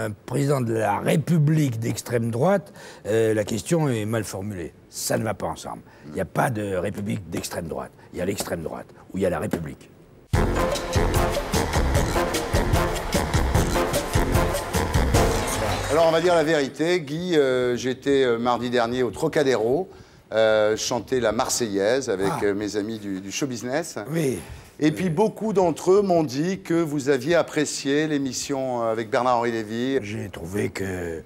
un président de la République d'extrême droite, la question est mal formulée. Ça ne va pas ensemble. Il n'y a pas de République d'extrême droite. Il y a l'extrême droite, où il y a la République. Alors, on va dire la vérité. Guy, j'étais mardi dernier au Trocadéro, chanter la Marseillaise avec mes amis du show business. Oui. Et puis, beaucoup d'entre eux m'ont dit que vous aviez apprécié l'émission avec Bernard-Henri Lévy. J'ai trouvé que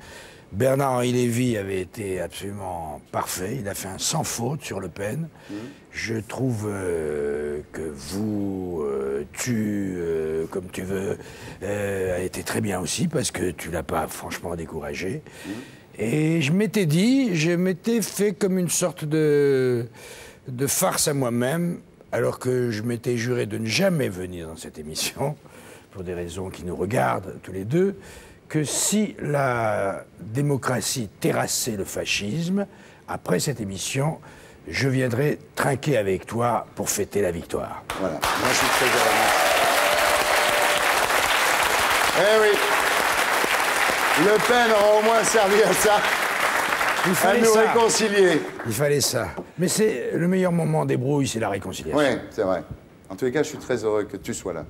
Bernard-Henri Lévy avait été absolument parfait. Il a fait un sans faute sur Le Pen. Je trouve que vous, comme tu veux, a été très bien aussi parce que tu l'as pas franchement découragé. Et je m'étais dit, je m'étais fait comme une sorte de farce à moi-même, alors que je m'étais juré de ne jamais venir dans cette émission, pour des raisons qui nous regardent tous les deux, que si la démocratie terrassait le fascisme, après cette émission, je viendrai trinquer avec toi pour fêter la victoire. Voilà, moi je suis très heureux. Eh oui, Le Pen aura au moins servi à ça, à nous réconcilier. Il fallait ça. Mais c'est le meilleur moment des brouilles, c'est la réconciliation. Oui, c'est vrai. En tous les cas, je suis très heureux que tu sois là.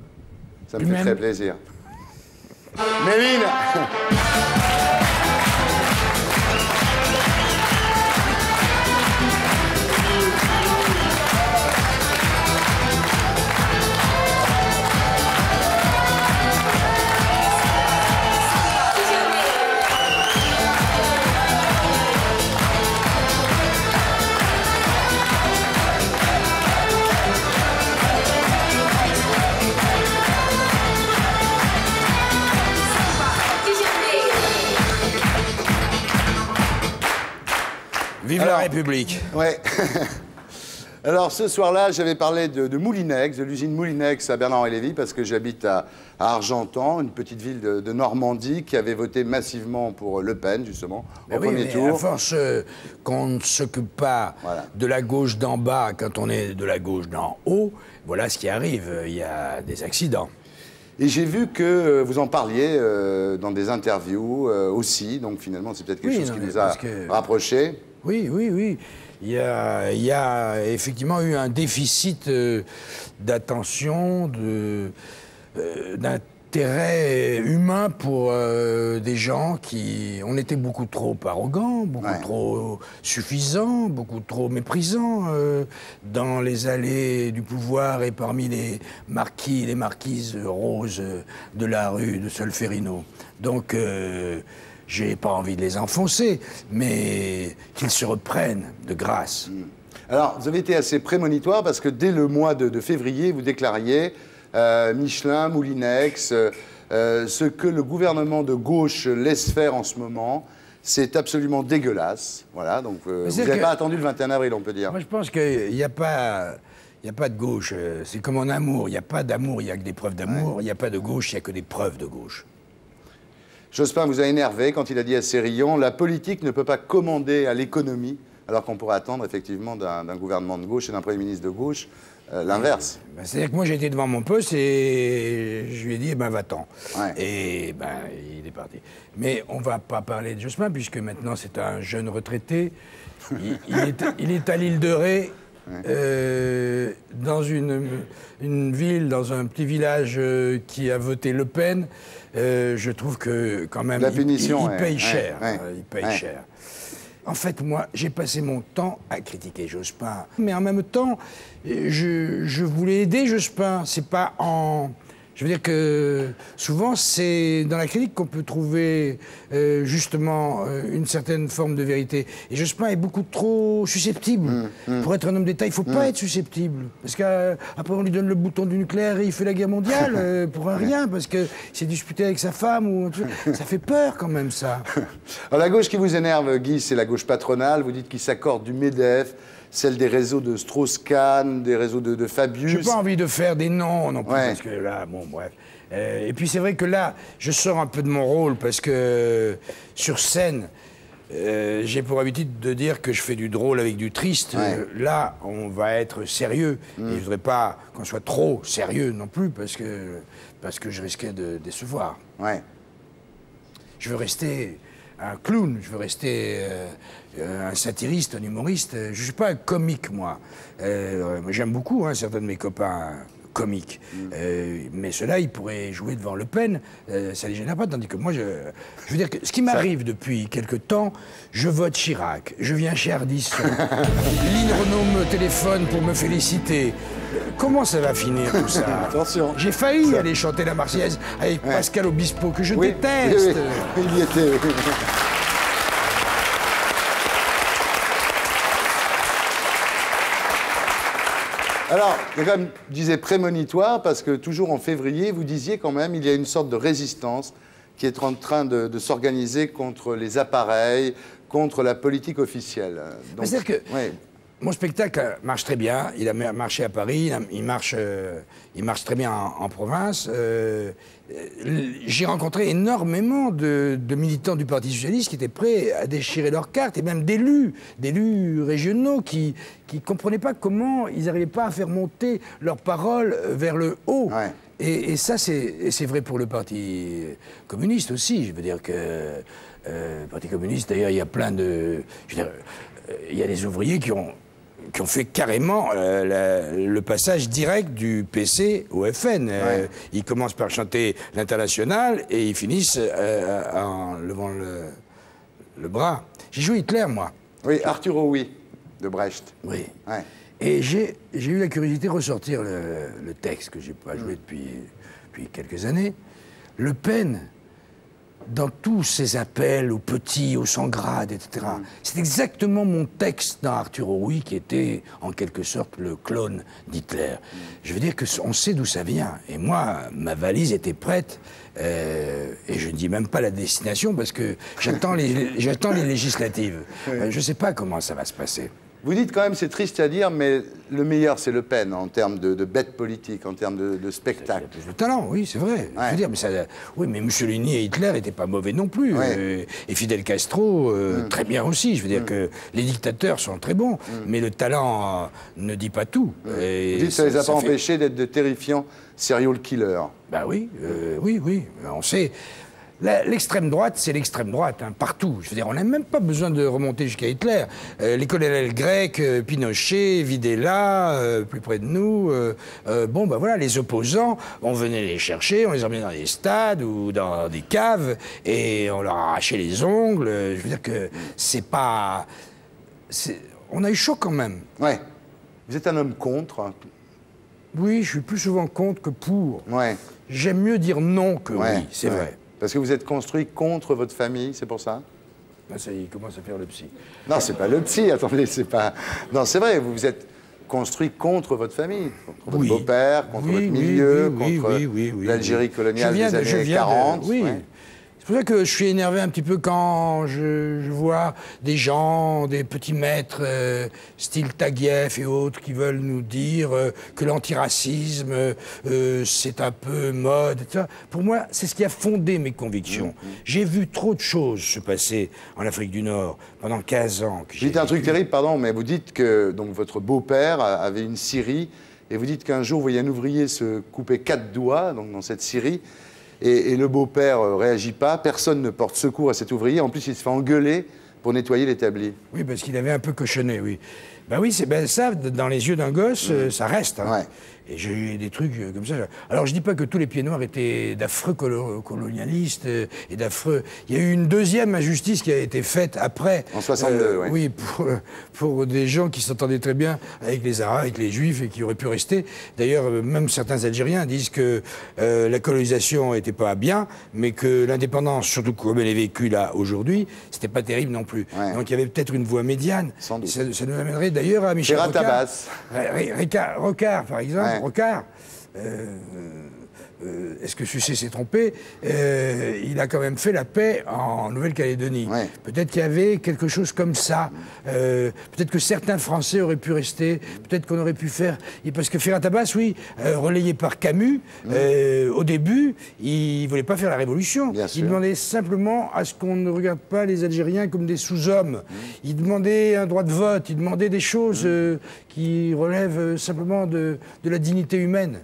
Ça me fait très plaisir. Méline. Vive la République. Ouais. Alors, ce soir-là, j'avais parlé de Moulinex, de l'usine Moulinex à Bernard-Henri Lévy, parce que j'habite à Argentan, une petite ville de Normandie, qui avait voté massivement pour Le Pen, justement, au premier tour. À force qu'on ne s'occupe pas de la gauche d'en bas quand on est de la gauche d'en haut, voilà ce qui arrive. Il y a des accidents. Et j'ai vu que vous en parliez dans des interviews aussi, donc finalement, c'est peut-être quelque chose qui nous a rapprochés. Oui, oui, oui. Il y a effectivement eu un déficit d'attention, d'intérêt humain pour des gens qui... On était beaucoup trop arrogants, beaucoup trop suffisants, beaucoup trop méprisants dans les allées du pouvoir et parmi les marquis et les marquises roses de la rue de Solferino. Donc... j'ai pas envie de les enfoncer, mais qu'ils se reprennent de grâce. Alors, vous avez été assez prémonitoire parce que dès le mois de février, vous déclariez Michelin, Moulinex, ce que le gouvernement de gauche laisse faire en ce moment, c'est absolument dégueulasse. Voilà, donc vous n'avez pas attendu le 21 avril, on peut dire. Moi, je pense qu'il n'y a pas... Il n'y a pas de gauche, c'est comme en amour. Il n'y a pas d'amour, il n'y a que des preuves d'amour. Il n'y a pas de gauche, il n'y a que des preuves de gauche. Jospin vous a énervé quand il a dit à Sérillon « La politique ne peut pas commander à l'économie », alors qu'on pourrait attendre effectivement d'un gouvernement de gauche et d'un Premier ministre de gauche l'inverse. C'est-à-dire que moi j'ai été devant mon poste et je lui ai dit eh « ben va-t'en ». Et ben il est parti. Mais on ne va pas parler de Jospin puisque maintenant c'est un jeune retraité. Il est à l'île de Ré. Dans une ville, dans un petit village qui a voté Le Pen, je trouve que quand même il paye cher. Il paye cher. En fait, moi, j'ai passé mon temps à critiquer Jospin, mais en même temps, je voulais aider Jospin. C'est pas en... Je veux dire que souvent, c'est dans la critique qu'on peut trouver justement une certaine forme de vérité. Et Jospin est beaucoup trop susceptible. Pour être un homme d'État, il ne faut pas être susceptible. Parce qu'après, on lui donne le bouton du nucléaire et il fait la guerre mondiale pour un rien, parce qu'il s'est disputé avec sa femme. Ça fait peur quand même, ça. Alors, la gauche qui vous énerve, Guy, c'est la gauche patronale. Vous dites qu'il s'accorde du MEDEF, celle des réseaux de Strauss-Kahn, des réseaux de Fabius. Je n'ai pas envie de faire des noms non plus, parce que là, bon, bref. Et puis c'est vrai que là, je sors un peu de mon rôle, parce que sur scène, j'ai pour habitude de dire que je fais du drôle avec du triste. Là, on va être sérieux. Et je ne voudrais pas qu'on soit trop sérieux non plus, parce que je risquais de décevoir. Je veux rester un clown, je veux rester un satiriste, un humoriste. Je ne suis pas un comique, moi. J'aime beaucoup certains de mes copains comiques. Mais ceux-là, ils pourraient jouer devant Le Pen, ça les gêne pas. Tandis que moi, je veux dire que ce qui m'arrive depuis quelque temps, je vote Chirac, je viens chez Ardisson, Lynn Renaud me téléphone pour me féliciter. Comment ça va finir tout ça? Attention. J'ai failli aller chanter la Marseillaise avec Pascal Obispo, que je déteste. Oui, il y était. Oui. Alors, c'est quand même, je disais prémonitoire, parce que toujours en février, vous disiez quand même, il y a une sorte de résistance qui est en train de s'organiser contre les appareils, contre la politique officielle. C'est-à-dire que mon spectacle marche très bien, il a marché à Paris, il marche très bien en province. J'ai rencontré énormément de militants du Parti Socialiste qui étaient prêts à déchirer leurs cartes, et même d'élus régionaux qui ne comprenaient pas comment ils n'arrivaient pas à faire monter leurs paroles vers le haut. Ouais. Et ça, c'est vrai pour le Parti communiste aussi. Je veux dire que le Parti communiste, d'ailleurs, il y a plein de... Je veux dire, il y a des ouvriers qui ont fait carrément le passage direct du PC au FN. Ouais. Ils commencent par chanter l'Internationale et ils finissent en levant le bras. J'ai joué Hitler, moi. Oui, Arturo Oui, de Brecht. Oui. Ouais. Et j'ai eu la curiosité de ressortir le texte que je n'ai pas joué depuis quelques années. Le Pen, dans tous ses appels aux petits, aux sans grade, etc. C'est exactement mon texte dans Arturo Oui qui était en quelque sorte le clone d'Hitler. Je veux dire qu'on sait d'où ça vient. Et moi, ma valise était prête. Et je ne dis même pas la destination parce que j'attends les législatives. Je ne sais pas comment ça va se passer. Vous dites quand même, c'est triste à dire, mais le meilleur, c'est Le Pen, en termes de bête politique, en termes de spectacle. Il a plus de talent, oui, c'est vrai. Ouais. Je veux dire, oui, mais Mussolini et Hitler n'étaient pas mauvais non plus. Ouais. Et Fidel Castro, très bien aussi. Je veux dire que les dictateurs sont très bons, mais le talent ne dit pas tout. Et vous dites que ça ne les a pas empêchés d'être de terrifiants serial killers. Ben oui, oui. On sait... L'extrême droite, c'est l'extrême droite, partout. Je veux dire, on n'a même pas besoin de remonter jusqu'à Hitler. Les colonels grecs, Pinochet, Videla, plus près de nous. Bon, ben voilà, les opposants, on venait les chercher, on les emmenait dans des stades ou dans des caves, et on leur arrachait les ongles. Je veux dire que c'est pas... On a eu chaud quand même. Ouais. Vous êtes un homme contre. Oui, je suis plus souvent contre que pour. Ouais. J'aime mieux dire non que oui, c'est vrai. Parce que vous êtes construit contre votre famille, c'est pour ça? Ben ça y est, il commence à faire le psy. Non, c'est pas le psy, attendez, c'est pas... Non, c'est vrai, vous vous êtes construit contre votre famille, contre votre beau-père, contre votre milieu, contre l'Algérie coloniale des années 40. Oui. Ouais. C'est pour ça que je suis énervé un petit peu quand je vois des gens, des petits maîtres, style Taguieff et autres, qui veulent nous dire que l'antiracisme, c'est un peu mode, etc. Pour moi, c'est ce qui a fondé mes convictions. J'ai vu trop de choses se passer en Afrique du Nord pendant 15 ans. Vous dites un truc terrible, pardon, mais vous dites que donc, votre beau-père avait une scierie, et vous dites qu'un jour, vous voyez un ouvrier se couper 4 doigts donc, dans cette scierie. Et le beau-père ne réagit pas, personne ne porte secours à cet ouvrier. En plus, il se fait engueuler pour nettoyer l'établi. Oui, parce qu'il avait un peu cochonné, oui. Ben oui, c'est ça, dans les yeux d'un gosse, ça reste. Ouais. Et j'ai eu des trucs comme ça. Alors, je dis pas que tous les pieds noirs étaient d'affreux colonialistes et d'affreux... Il y a eu une deuxième injustice qui a été faite après. En 62, oui. Oui, pour des gens qui s'entendaient très bien avec les Arabes, avec les Juifs et qui auraient pu rester. D'ailleurs, même certains Algériens disent que la colonisation n'était pas bien, mais que l'indépendance, surtout comme elle est vécue là aujourd'hui, c'était pas terrible non plus. Ouais. Donc il y avait peut-être une voie médiane. Sans doute. Ça nous amènerait d'ailleurs à Michel Rocard. Rocard, par exemple. Ouais. Rocard, est-ce que Sucé s'est trompé? Il a quand même fait la paix en Nouvelle-Calédonie. Ouais. Peut-être qu'il y avait quelque chose comme ça. Peut-être que certains Français auraient pu rester. Peut-être qu'on aurait pu faire... Parce que Ferhat Abbas, oui, relayé par Camus, au début, il ne voulait pas faire la révolution. Il demandait simplement à ce qu'on ne regarde pas les Algériens comme des sous-hommes. Il demandait un droit de vote. Il demandait des choses qui relèvent simplement de la dignité humaine.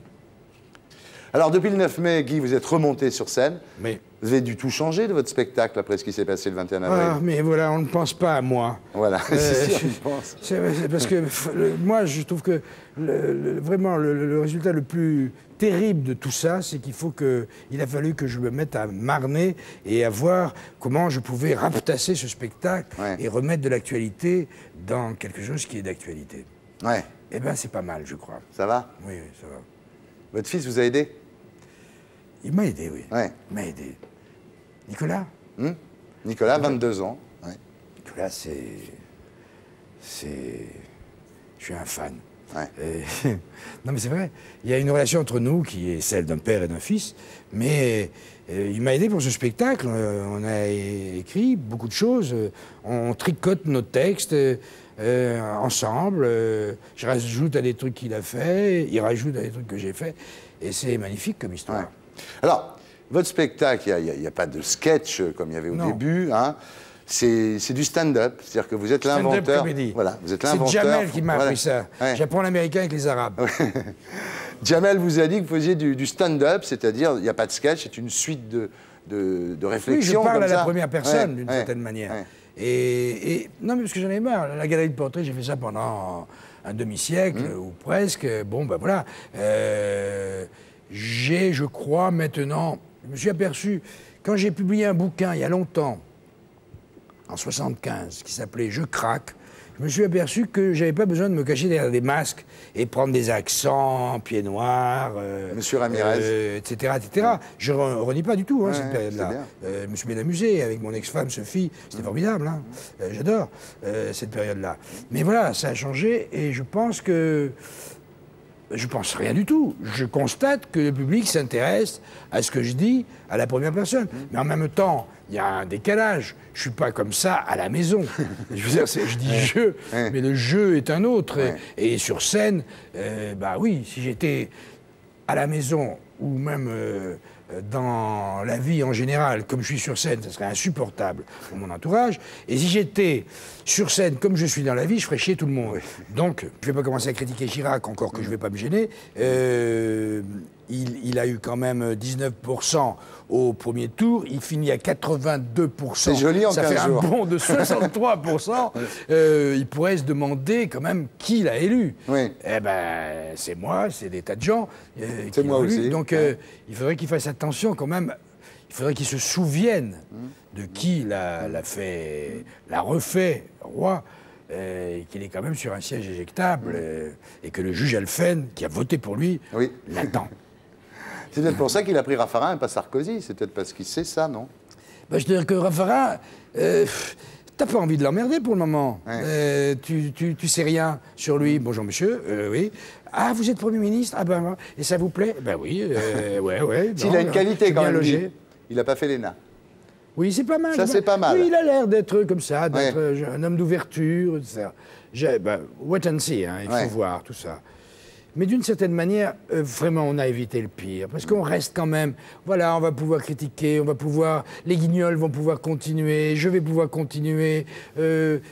Alors, depuis le 9 mai, Guy, vous êtes remonté sur scène. Oui. Vous avez du tout changé de votre spectacle après ce qui s'est passé le 21 avril. Ah, mais voilà, on ne pense pas à moi. Voilà, c'est sûr, je pense. C'est parce que moi, je trouve que vraiment le résultat le plus terrible de tout ça, c'est qu'il a fallu que je me mette à marner et à voir comment je pouvais rapetasser ce spectacle et remettre de l'actualité dans quelque chose qui est d'actualité. Ouais. Eh bien, c'est pas mal, je crois. Ça va? Oui, ça va. Votre fils vous a aidé? Il m'a aidé, oui. Ouais. Il m'a aidé. Nicolas? Nicolas, 22 ans. Ouais. Nicolas, je suis un fan. Ouais. Non, mais c'est vrai. Il y a une relation entre nous qui est celle d'un père et d'un fils. Mais il m'a aidé pour ce spectacle. On a écrit beaucoup de choses. On tricote nos textes ensemble. Je rajoute à des trucs qu'il a fait. Il rajoute à des trucs que j'ai fait. Et c'est magnifique comme histoire. Ouais. Alors, votre spectacle, il n'y a pas de sketch comme il y avait au début. Hein. C'est du stand-up, c'est-à-dire que vous êtes l'inventeur. Voilà, vous êtes l'inventeur. C'est Jamel qui m'a appris ça. Ouais. J'apprends l'américain avec les Arabes. Jamel vous a dit que vous faisiez du stand-up, c'est-à-dire il n'y a pas de sketch, c'est une suite de réflexions. Oui, je parle comme à la première personne d'une certaine manière. Ouais. Et non, mais parce que j'en ai marre. La galerie de portraits, j'ai fait ça pendant un demi-siècle ou presque. Bon, ben voilà. J'ai, je crois, maintenant, je me suis aperçu, quand j'ai publié un bouquin il y a longtemps, en 75, qui s'appelait « Je craque », je me suis aperçu que j'avais pas besoin de me cacher derrière des masques et prendre des accents, pieds noirs, Monsieur Ramirez, etc., etc. Je renie pas du tout cette période-là. Je me suis bien amusé avec mon ex-femme Sophie, c'était formidable, hein. J'adore cette période-là. Mais voilà, ça a changé et je pense que... Je pense rien du tout. Je constate que le public s'intéresse à ce que je dis à la première personne. Mais en même temps, il y a un décalage. Je suis pas comme ça à la maison. Je veux dire, je dis je, mais le jeu est un autre. Et sur scène, bah oui, si j'étais à la maison ou même dans la vie en général, comme je suis sur scène, ça serait insupportable pour mon entourage. Et si j'étais sur scène comme je suis dans la vie, je ferais chier tout le monde. Donc, je ne vais pas commencer à critiquer Chirac, encore que je ne vais pas me gêner. Il a eu quand même 19% au premier tour. Il finit à 82%. C'est joli en 15 jours. Ça fait un bond de 63%. Il pourrait se demander quand même qui l'a élu. Oui. Eh ben, c'est moi, c'est des tas de gens. C'est moi aussi. Donc, il faudrait qu'il fasse attention quand même. Il faudrait qu'il se souvienne de qui l'a refait roi. Qu'il est quand même sur un siège éjectable et que le juge Alphen, qui a voté pour lui, l'attend. C'est peut-être pour ça qu'il a pris Raffarin et pas Sarkozy. C'est peut-être parce qu'il sait ça, non? Ben, je veux dire que Raffarin, t'as pas envie de l'emmerder pour le moment. Tu sais rien sur lui. Bonjour monsieur, oui. Ah, vous êtes Premier ministre? Ah ben, et ça vous plaît? Ben oui, ouais. S'il a une qualité quand même, logé. Il n'a pas fait l'ENA. Oui, c'est pas mal. Ça, c'est pas mal. Oui, il a l'air d'être comme ça, d'être un homme d'ouverture, etc. Wait and see, hein, il faut voir tout ça. Mais d'une certaine manière, vraiment, on a évité le pire. Parce qu'on reste quand même... Voilà, on va pouvoir critiquer, on va pouvoir... Les guignols vont pouvoir continuer, je vais pouvoir continuer.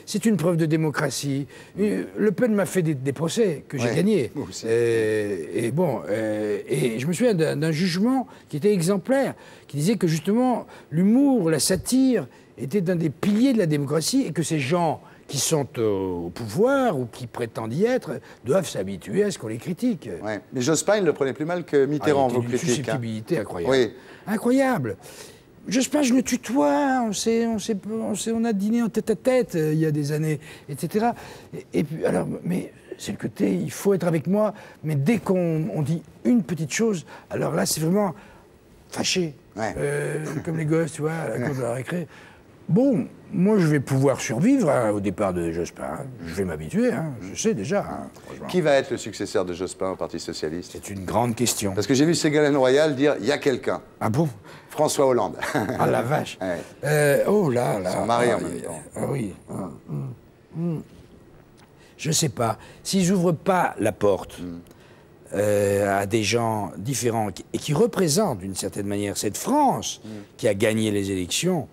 C'est une preuve de démocratie. Le Pen m'a fait des procès que j'ai gagnés. Et bon, et je me souviens d'un jugement qui était exemplaire, qui disait que justement, l'humour, la satire, était un des piliers de la démocratie et que ces gens qui sont au pouvoir ou qui prétendent y être, doivent s'habituer à ce qu'on les critique. Ouais. Mais Jospin, il le prenait plus mal que Mitterrand, vos critiques. Une susceptibilité incroyable. Oui. Incroyable. Jospin, je le tutoie, on a dîné en tête-à-tête il y a des années, etc. Et puis, alors, mais c'est le côté, il faut être avec moi, mais dès qu'on dit une petite chose, alors là, c'est vraiment fâché. Comme les gosses, tu vois, à la cour de la récré. Bon, moi, je vais pouvoir survivre au départ de Jospin. Je vais m'habituer, je sais déjà. Qui va être le successeur de Jospin au Parti socialiste? C'est une grande question. Parce que j'ai vu Ségolène Royal dire « il y a quelqu'un ». Ah bon? François Hollande. Ah la vache. Oh là là. Son mari en même temps. Ah oui. Je sais pas. S'ils n'ouvrent pas la porte à des gens différents et qui représentent d'une certaine manière cette France qui a gagné les élections,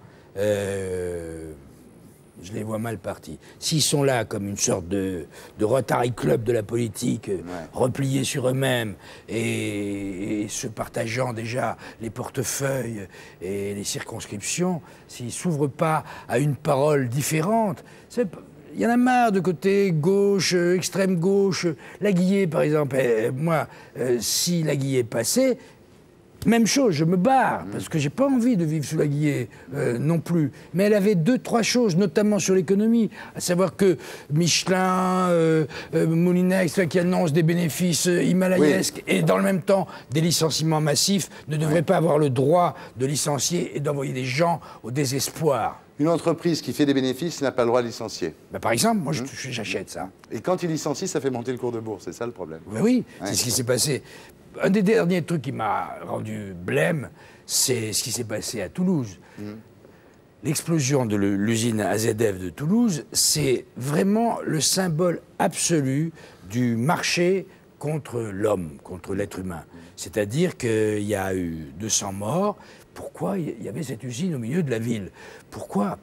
Je les vois mal partis. S'ils sont là comme une sorte de Rotary Club de la politique, repliés sur eux-mêmes et se partageant déjà les portefeuilles et les circonscriptions, s'ils ne s'ouvrent pas à une parole différente, il y en a marre de côté gauche, extrême gauche. Laguiller, par exemple, moi, si Laguiller passait, même chose, je me barre, parce que j'ai pas envie de vivre sous Laguiller non plus. Mais elle avait 2-3 choses, notamment sur l'économie, à savoir que Michelin, Moulinex, qui annoncent des bénéfices himalayesques, et dans le même temps des licenciements massifs, ne devraient pas avoir le droit de licencier et d'envoyer des gens au désespoir. Une entreprise qui fait des bénéfices n'a pas le droit de licencier. Bah, par exemple, moi j'achète ça. Et quand il licencie, ça fait monter le cours de bourse, c'est ça le problème. Ben oui, c'est ce qui s'est passé. Un des derniers trucs qui m'a rendu blême, c'est ce qui s'est passé à Toulouse. L'explosion de l'usine AZF de Toulouse, c'est vraiment le symbole absolu du marché contre l'homme, contre l'être humain. C'est-à-dire qu'il y a eu 200 morts. Pourquoi il y avait cette usine au milieu de la ville? Pourquoi?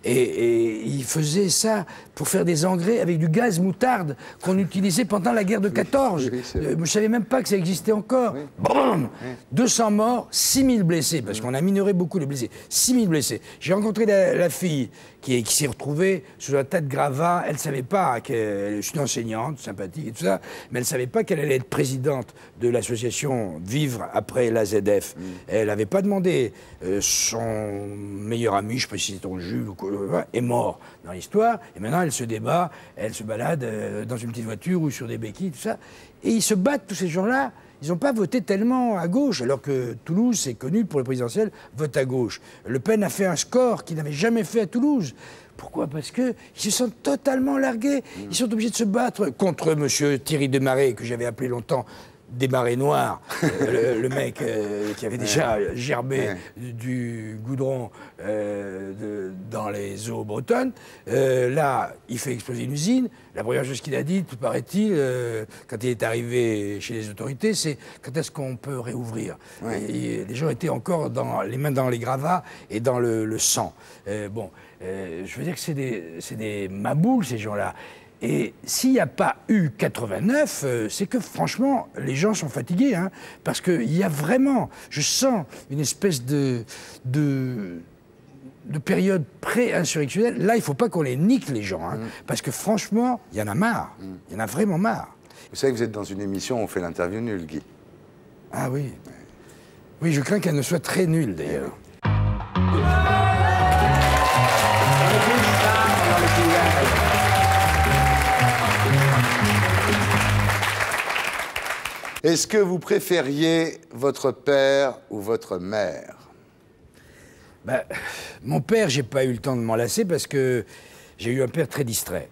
Et ils faisaient ça pour faire des engrais avec du gaz moutarde qu'on utilisait pendant la guerre de 14. Je ne savais même pas que ça existait encore. Oui. Boum, 200 morts, 6000 blessés, parce qu'on a minoré beaucoup les blessés. 6000 blessés. J'ai rencontré la fille qui s'est retrouvée sous un tas de gravats. Elle ne savait pas qu'elle est une enseignante, sympathique et tout ça, mais elle ne savait pas qu'elle allait être présidente de l'association Vivre après l'AZF. Elle n'avait pas demandé. Son meilleur ami, je ne sais pas si c'est ton Jules ou quoi, est mort dans l'histoire. Et maintenant, elle se débat, elle se balade dans une petite voiture ou sur des béquilles, tout ça. Et ils se battent, tous ces gens-là. Ils n'ont pas voté tellement à gauche, alors que Toulouse, c'est connu pour les présidentielles, vote à gauche. Le Pen a fait un score qu'il n'avait jamais fait à Toulouse. Pourquoi? Parce qu'ils se sont totalement largués. Ils sont obligés de se battre contre M. Thierry Desmarais, que j'avais appelé longtemps des marées noires, le mec qui avait déjà gerbé du goudron dans les eaux bretonnes. Là, il fait exploser une usine. La première chose qu'il a dit, tout paraît-il, quand il est arrivé chez les autorités, c'est quand est-ce qu'on peut réouvrir. Et les gens étaient encore les mains dans les gravats et dans le sang. Je veux dire que c'est des maboules, ces gens-là. Et s'il n'y a pas eu 89, c'est que franchement, les gens sont fatigués, hein, parce qu'il y a vraiment, je sens une espèce de période pré-insurrectionnelle. Là, il ne faut pas qu'on les nique, les gens, hein, parce que franchement, il y en a marre. Il y en a vraiment marre. Vous savez que vous êtes dans une émission où on fait l'interview nulle, Guy. Ah oui. Oui, je crains qu'elle ne soit très nulle, d'ailleurs. Est-ce que vous préfériez votre père ou votre mère? Ben, mon père, j'ai pas eu le temps de m'en lasser parce que j'ai eu un père très distrait.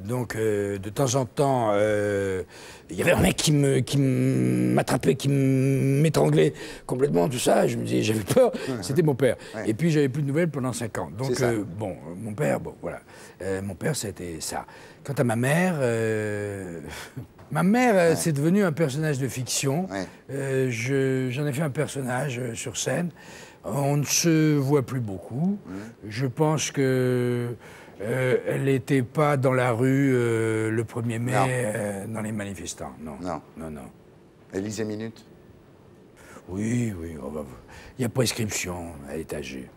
Donc, de temps en temps, il y avait un mec qui m'attrapait, qui m'étranglait complètement, tout ça. Je me disais, j'avais peur. C'était mon père. Et puis, j'avais plus de nouvelles pendant 5 ans. Donc, bon, mon père, bon, voilà. Mon père, c'était ça. Quant à ma mère... Ma mère, c'est devenu un personnage de fiction. J'en ai fait un personnage sur scène. On ne se voit plus beaucoup. Je pense que elle n'était pas dans la rue le 1er mai dans les manifestants. Non. Elle lisait Minute? Oui. Il y a prescription, elle est âgée.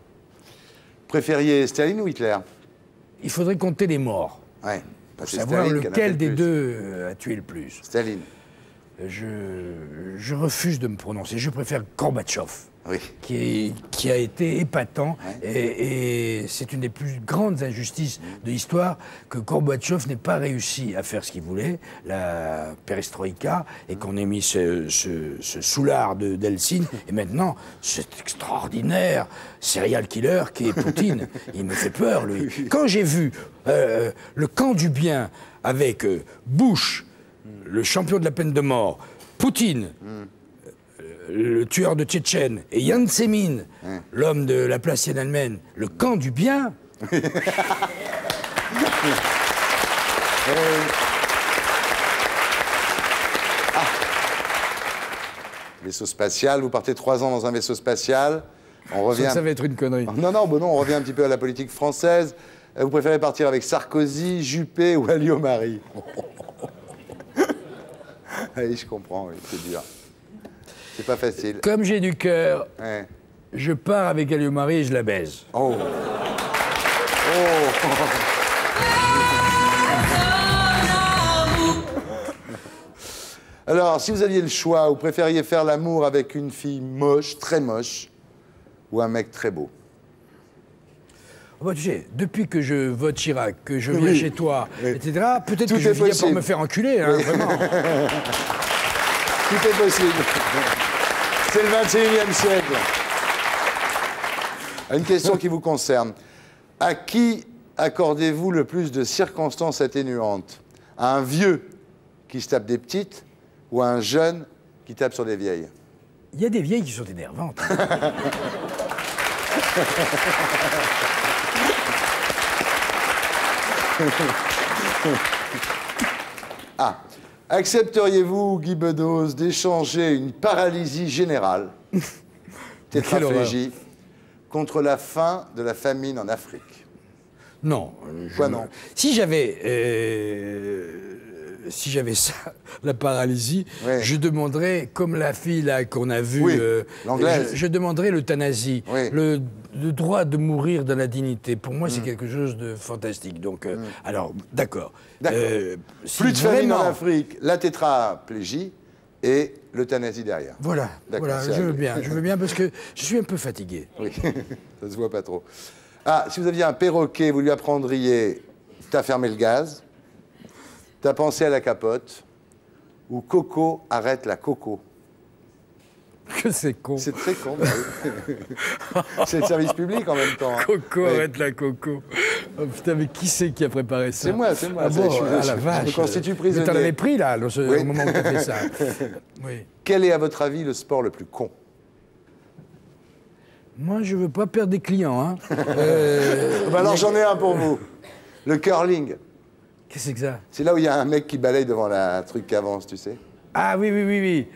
Préfériez Staline ou Hitler? Il faudrait compter les morts. Pour savoir lequel des deux a tué le plus. Staline. Je refuse de me prononcer. Je préfère Gorbatchev, qui a été épatant. Et c'est une des plus grandes injustices de l'histoire que Gorbatchev n'ait pas réussi à faire ce qu'il voulait, la perestroïka, et qu'on ait mis ce soulard d'Helsinki. Et maintenant, cet extraordinaire serial killer qui est Poutine. Il me fait peur, lui. Quand j'ai vu le camp du bien avec Bush, le champion de la peine de mort, Poutine, le tueur de Tchétchènes, et Jiang Zemin, l'homme de la place Tiananmen, le camp du bien. Vaisseau spatial, vous partez 3 ans dans un vaisseau spatial. On revient. Ça va être une connerie. Non, on revient un petit peu à la politique française. Vous préférez partir avec Sarkozy, Juppé ou Alliot-Marie? Oui, je comprends, oui, c'est dur. C'est pas facile. Comme j'ai du cœur, Ouais. je pars avec Alliot-Marie et je la baise. Oh. Alors, si vous aviez le choix, vous préfériez faire l'amour avec une fille moche, très moche, ou un mec très beau? Oh, bah, tu sais, depuis que je vote Chirac, que je viens chez toi, etc., peut-être Tout que je est vais finir par possible. me faire enculer, hein, vraiment. Tout est possible. C'est le 21e siècle. Une question qui vous concerne. À qui accordez-vous le plus de circonstances atténuantes? À un vieux qui se tape des petites ou à un jeune qui tape sur des vieilles? Il y a des vieilles qui sont énervantes. Ah, accepteriez-vous, Guy Bedos, d'échanger une paralysie générale, tétraplégie, contre la fin de la famine en Afrique? Non. Quoi, non? Si j'avais ça, la paralysie, Ouais. je demanderais, comme la fille là qu'on a vue, Oui, l'anglaise. je demanderais l'euthanasie, Oui. le droit de mourir dans la dignité. Pour moi, c'est quelque chose de fantastique. Donc, alors, d'accord. D'accord. Si Plus de famine en vraiment- Afrique, la tétraplégie et l'euthanasie derrière. Voilà, D'accord, voilà, c'est je veux réglé. bien, parce que je suis un peu fatigué. Oui, ça se voit pas trop. Ah, si vous aviez un perroquet, vous lui apprendriez « t'as fermé le gaz »,« t'as pensé à la capote » ou « Coco, arrête la coco ». Que c'est con. C'est très con. Bah oui. C'est le service public en même temps. Hein. Coco, Oui. arrête la coco. Oh, putain, mais qui c'est qui a préparé ça? C'est moi. Ah bon, Je ah, la me vache. constitue Mais t'en avais prisonnier. pris, là, au Oui. moment où t'as fait ça. Oui. Quel est, à votre avis, le sport le plus con? Moi, je veux pas perdre des clients, hein. Bah alors, j'en ai un pour vous. Le curling. Qu'est-ce que c'est que ça? C'est là où il y a un mec qui balaye devant la truc qui avance, tu sais. Ah oui.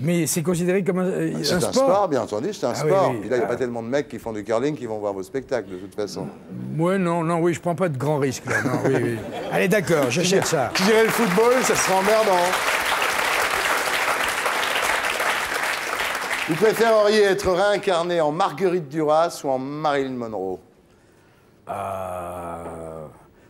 Mais c'est considéré comme un C'est un sport? sport, bien entendu, c'est un Ah oui, sport. oui. Puis là, il n'y a Ah. pas tellement de mecs qui font du curling qui vont voir vos spectacles, de toute façon. Ouais, non, oui, je prends pas de grands risques, là. Non, oui. Allez, d'accord, j'achète ça. Je dirais le football, ça serait emmerdant. Vous préféreriez être réincarné en Marguerite Duras ou en Marilyn Monroe?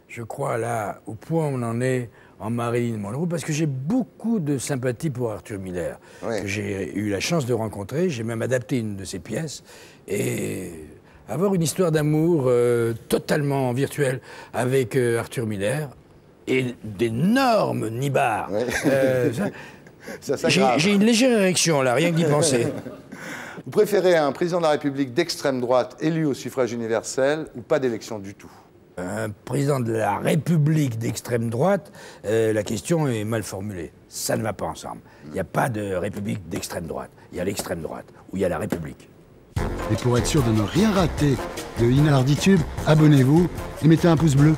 Je crois, là, au point où on en est en Marilyn Monroe, parce que j'ai beaucoup de sympathie pour Arthur Miller, Oui. que j'ai eu la chance de rencontrer. J'ai même adapté une de ses pièces. Et avoir une histoire d'amour totalement virtuelle avec Arthur Miller et d'énormes nibards. Oui. Ça J'ai s'aggrave. j'ai une légère érection, là, rien que d'y penser. Vous préférez un président de la République d'extrême droite élu au suffrage universel ou pas d'élection du tout? Un président de la République d'extrême droite, la question est mal formulée. Ça ne va pas ensemble. Il n'y a pas de République d'extrême droite. Il y a l'extrême droite, où il y a la République. Et pour être sûr de ne rien rater de Inarditube, abonnez-vous et mettez un pouce bleu.